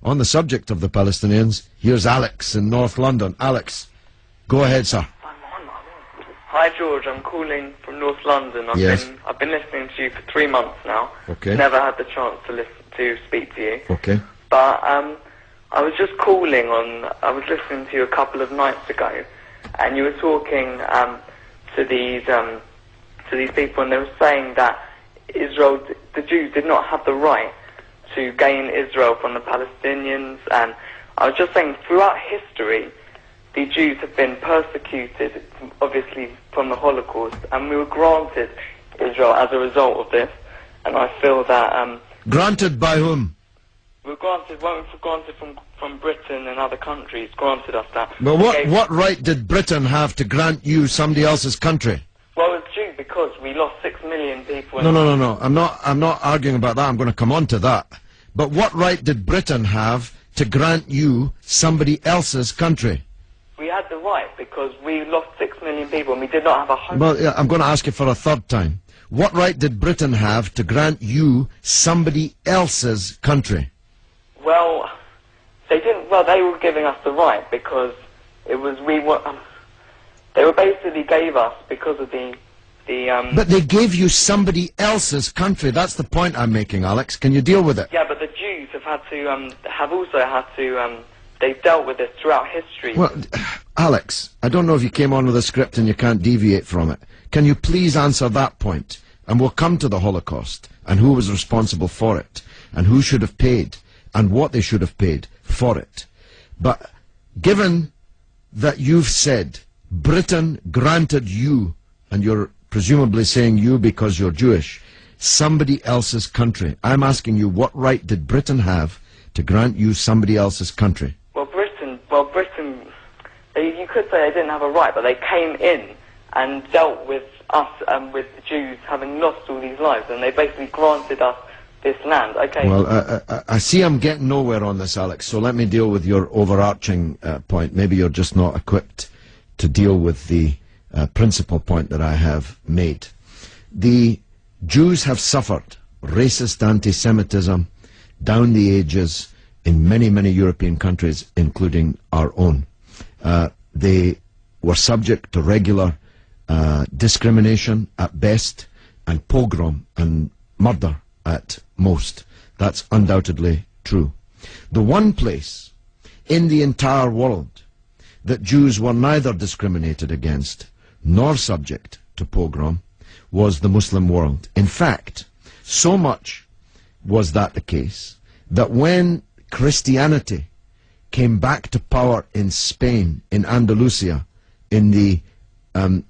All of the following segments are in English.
On the subject of the Palestinians, here's Alex in North London. Alex, go ahead, sir. Hi George, I'm calling from North London. I've been listening to you for 3 months now. Okay. Never had the chance to speak to you. Okay. But I was just calling on. I was listening to you a couple of nights ago, and you were talking to these people, and they were saying that Israel, the Jews, did not have the right to gain Israel from the Palestinians. And I was just saying, throughout history, the Jews have been persecuted, obviously from the Holocaust, and we were granted Israel as a result of this. And I feel that granted by whom? We were granted from Britain and other countries. Granted us that. Well, what right did Britain have to grant you somebody else's country? Well, it's due because we lost 6 million people. No. I'm not arguing about that. I'm going to come on to that. But what right did Britain have to grant you somebody else's country? We had the right because we lost 6 million people and we did not have a home. Well, yeah, I'm going to ask you for a third time. What right did Britain have to grant you somebody else's country? Well, they didn't. Well, they were giving us the right because it was they were basically gave us because of the. But they gave you somebody else's country. That's the point I'm making, Alex. Can you deal with it? Yeah, but the Jews have also had to. They've dealt with this throughout history. Well, Alex, I don't know if you came on with a script and you can't deviate from it. Can you please answer that point? And we'll come to the Holocaust and who was responsible for it and who should have paid and what they should have paid for it. But given that you've said Britain granted you, and you're presumably saying you because you're Jewish, somebody else's country, I'm asking you, what right did Britain have to grant you somebody else's country? Britain, you could say they didn't have a right, but they came in and dealt with us and with the Jews having lost all these lives, and they basically granted us this land. Okay. Well, I see I'm getting nowhere on this, Alex, so let me deal with your overarching point. Maybe you're just not equipped to deal with the principal point that I have made. The Jews have suffered racist anti-Semitism down the ages in many, many European countries, including our own. They were subject to regular discrimination at best, and pogrom and murder at most. That's undoubtedly true. The one place in the entire world that Jews were neither discriminated against nor subject to pogrom was the Muslim world. In fact, so much was that the case that when Christianity came back to power in Spain, in Andalusia, in the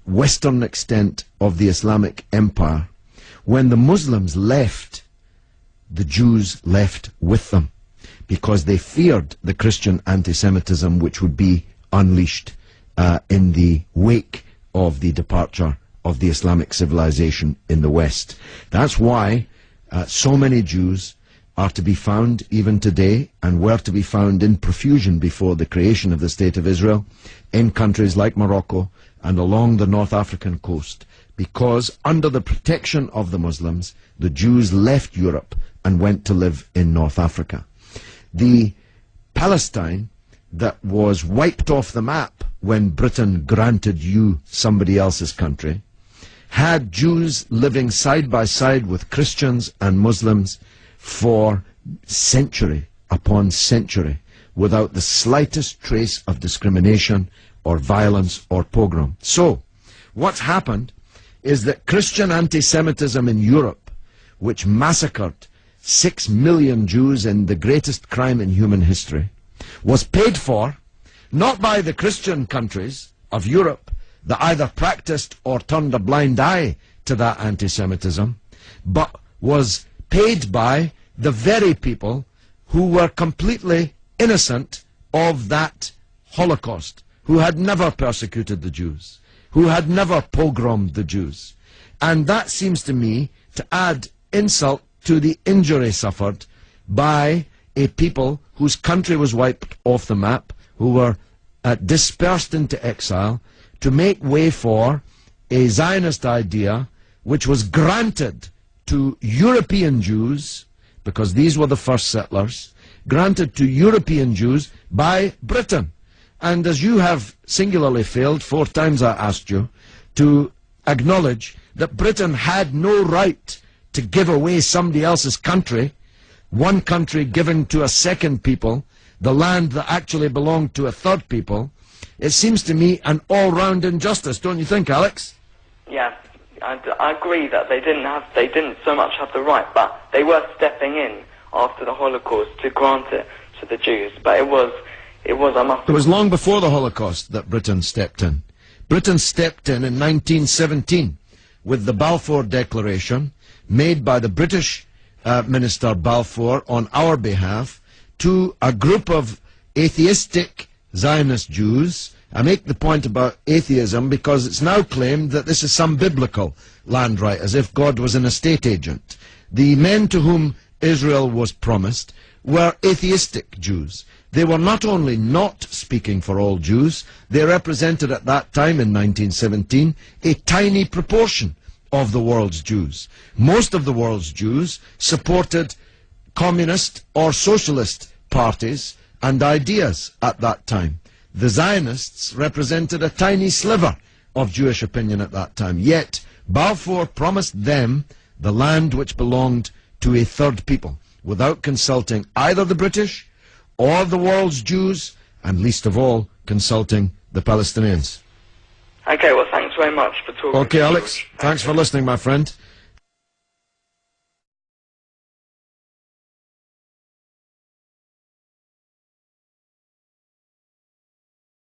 western extent of the Islamic Empire, when the Muslims left, the Jews left with them because they feared the Christian anti-Semitism which would be unleashed in the wake of the departure of the Islamic civilization in the West. That's why so many Jews are to be found even today, and were to be found in profusion before the creation of the State of Israel, in countries like Morocco and along the North African coast, because under the protection of the Muslims, the Jews left Europe and went to live in North Africa. The Palestine that was wiped off the map when Britain granted you somebody else's country had Jews living side by side with Christians and Muslims for century upon century without the slightest trace of discrimination or violence or pogrom. So, what's happened is that Christian anti-Semitism in Europe, which massacred 6 million Jews in the greatest crime in human history, was paid for not by the Christian countries of Europe that either practiced or turned a blind eye to that anti-Semitism, but was paid by the very people who were completely innocent of that Holocaust, who had never persecuted the Jews, who had never pogromed the Jews. And that seems to me to add insult to the injury suffered by a people whose country was wiped off the map, who were dispersed into exile, to make way for a Zionist idea which was granted to European Jews, because these were the first settlers, granted to European Jews by Britain. And as you have singularly failed, 4 times I asked you, to acknowledge that Britain had no right to give away somebody else's country, one country giving to a second people, the land that actually belonged to a third people, it seems to me an all-round injustice, don't you think, Alex? Yeah, I agree that they didn't so much have the right, but they were stepping in after the Holocaust to grant it to the Jews. But it was long before the Holocaust that Britain stepped in. Britain stepped in 1917 with the Balfour Declaration made by the British Minister Balfour on our behalf to a group of atheistic Zionist Jews. I make the point about atheism because it's now claimed that this is some biblical land right, as if God was an estate agent. The men to whom Israel was promised were atheistic Jews. They were not only not speaking for all Jews, they represented at that time in 1917 a tiny proportion of the world's Jews. Most of the world's Jews supported communist or socialist parties and ideas at that time. The Zionists represented a tiny sliver of Jewish opinion at that time. Yet Balfour promised them the land which belonged to a third people, without consulting either the British or the world's Jews, and least of all, consulting the Palestinians. Okay, well, thanks very much for talking. Okay, Alex, thanks for listening, my friend.